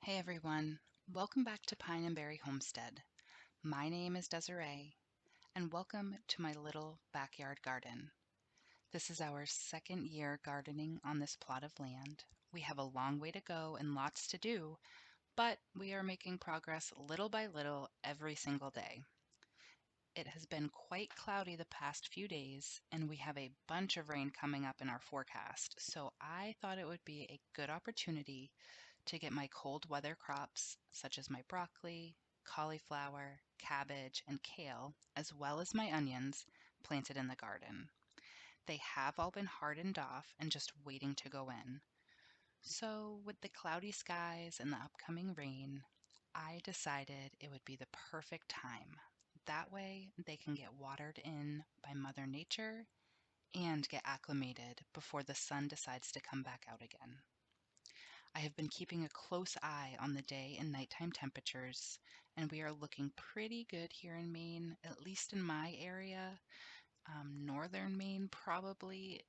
Hey everyone, welcome back to Pine and Berry Homestead. My name is Desiree, and welcome to my little backyard garden. This is our second year gardening on this plot of land. We have a long way to go and lots to do, but we are making progress little by little every single day. It has been quite cloudy the past few days, and we have a bunch of rain coming up in our forecast, so I thought it would be a good opportunity to get my cold weather crops, such as my broccoli, cauliflower, cabbage, and kale, as well as my onions, planted in the garden. They have all been hardened off and just waiting to go in. So, with the cloudy skies and the upcoming rain, I decided it would be the perfect time. That way, they can get watered in by Mother Nature and get acclimated before the sun decides to come back out again. I have been keeping a close eye on the day and nighttime temperatures, and we are looking pretty good here in Maine, at least in my area. Northern Maine probably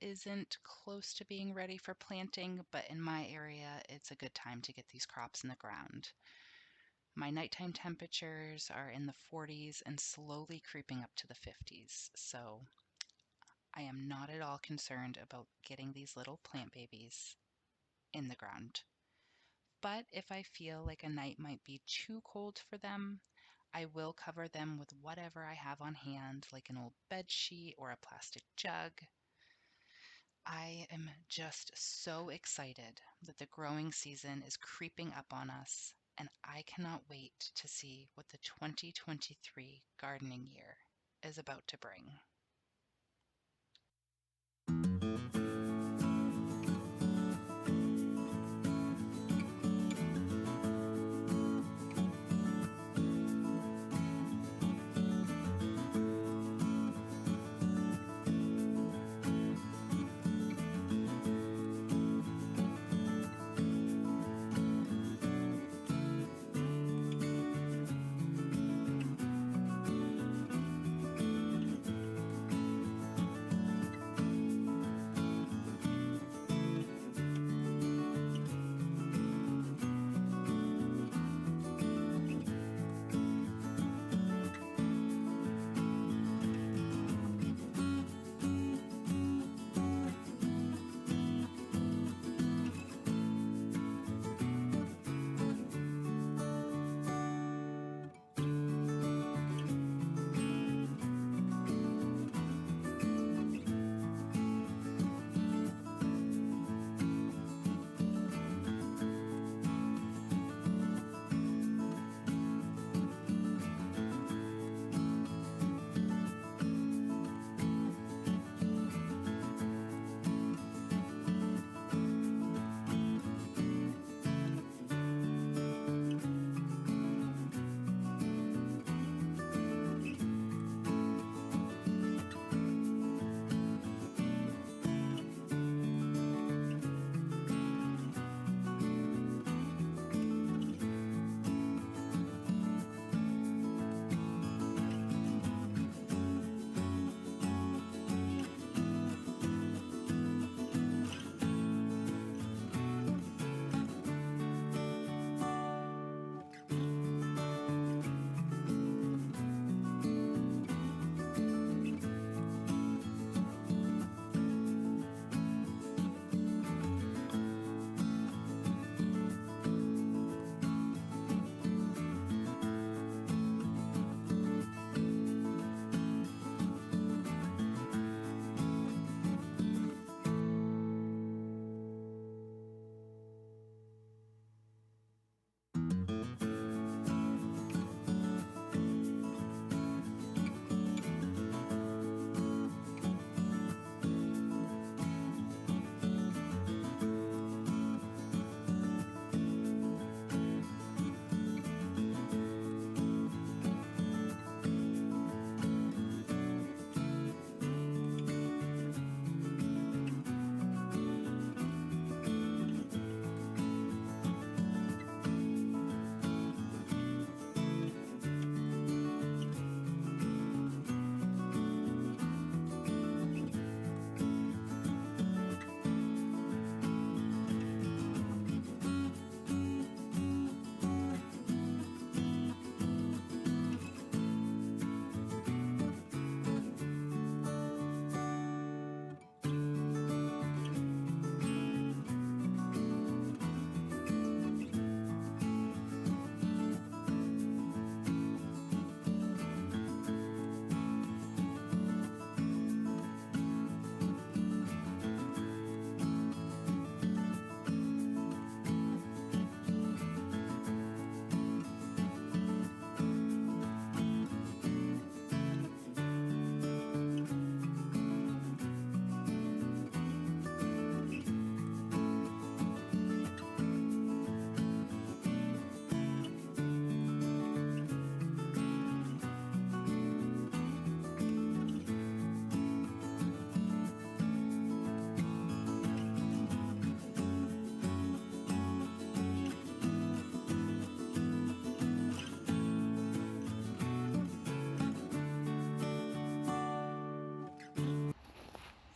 isn't close to being ready for planting, but in my area, it's a good time to get these crops in the ground. My nighttime temperatures are in the 40s and slowly creeping up to the 50s, so I am not at all concerned about getting these little plant babies in the ground. But if I feel like a night might be too cold for them, I will cover them with whatever I have on hand, like an old bed sheet or a plastic jug. I am just so excited that the growing season is creeping up on us, and I cannot wait to see what the 2023 gardening year is about to bring.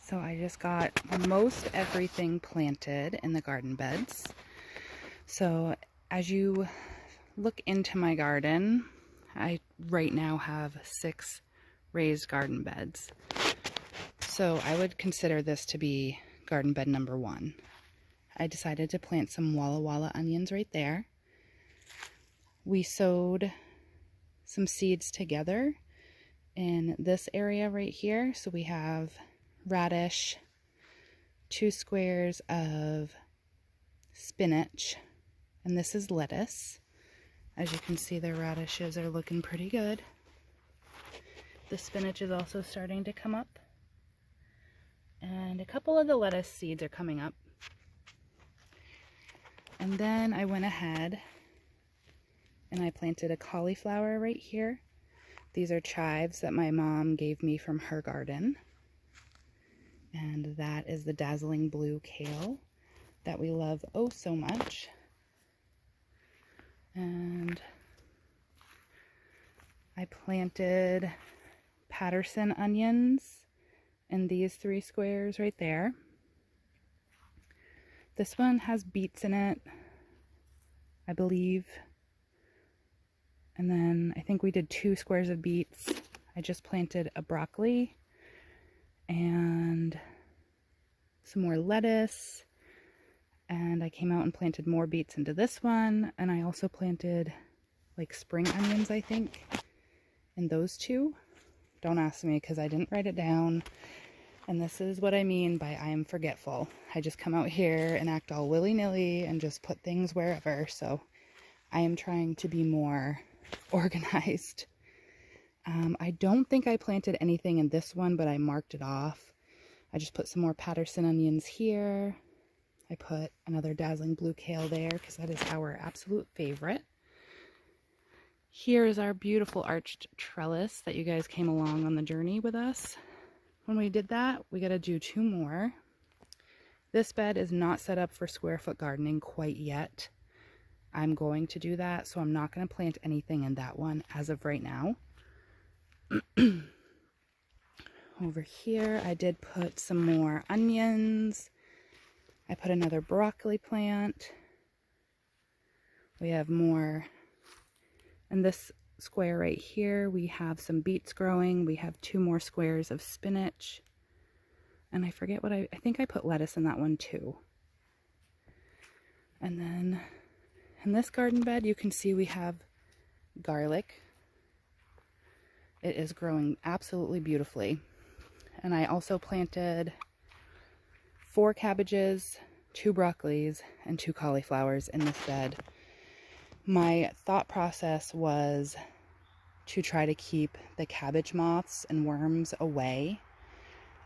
So I just got most everything planted in the garden beds. So as you look into my garden, I right now have 6 raised garden beds. So I would consider this to be garden bed number 1. I decided to plant some Walla Walla onions right there. We sowed some seeds together in this area right here. So we have radish, 2 squares of spinach, and this is lettuce. As you can see, the radishes are looking pretty good. The spinach is also starting to come up, and a couple of the lettuce seeds are coming up. And then I went ahead and I planted a cauliflower right here. These are chives that my mom gave me from her garden. And that is the dazzling blue kale that we love oh so much. And I planted Patterson onions in these 3 squares right there. This one has beets in it, I believe. And then I think we did 2 squares of beets. I just planted a broccoli and some more lettuce, and I came out and planted more beets into this one, and I also planted like spring onions, I think, in those 2. Don't ask me because I didn't write it down, and this is what I mean by I am forgetful. I just come out here and act all willy-nilly and just put things wherever, so I am trying to be more organized. I don't think I planted anything in this one, but I marked it off. I just put some more Patterson onions here. I put another dazzling blue kale there because that is our absolute favorite. Here is our beautiful arched trellis that you guys came along on the journey with us. When we did that, we got to do 2 more. This bed is not set up for square foot gardening quite yet. I'm going to do that, so I'm not going to plant anything in that one as of right now. Over here, I did put some more onions. I put another broccoli plant. We have more. In this square right here, we have some beets growing. We have 2 more squares of spinach. And I forget what I think I put lettuce in that one too. And then in this garden bed, you can see we have garlic. It is growing absolutely beautifully. And I also planted 4 cabbages, 2 broccolis, and 2 cauliflowers in this bed. My thought process was to try to keep the cabbage moths and worms away.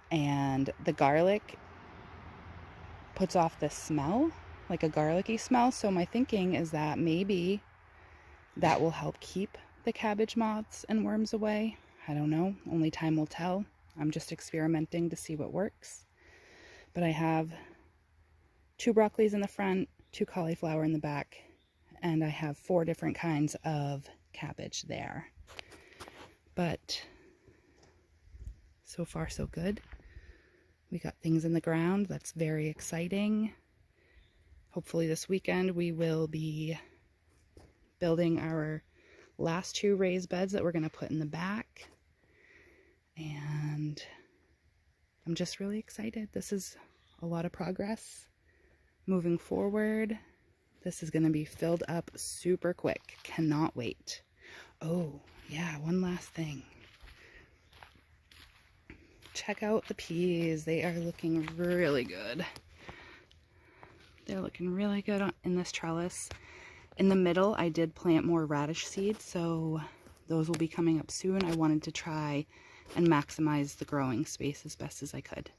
And the garlic puts off this smell, like a garlicky smell. So my thinking is that maybe that will help keep the cabbage moths and worms away. I don't know. Only time will tell. I'm just experimenting to see what works. But I have 2 broccolis in the front, 2 cauliflower in the back, and I have 4 different kinds of cabbage there. But so far so good. We got things in the ground. That's very exciting. Hopefully this weekend we will be building our last 2 raised beds that we're going to put in the back. And I'm just really excited. This is a lot of progress moving forward. This is going to be filled up super quick. Cannot wait. Oh, yeah, one last thing. Check out the peas. They are looking really good. They're looking really good in this trellis. In the middle, I did plant more radish seeds, so those will be coming up soon. I wanted to try and maximize the growing space as best as I could.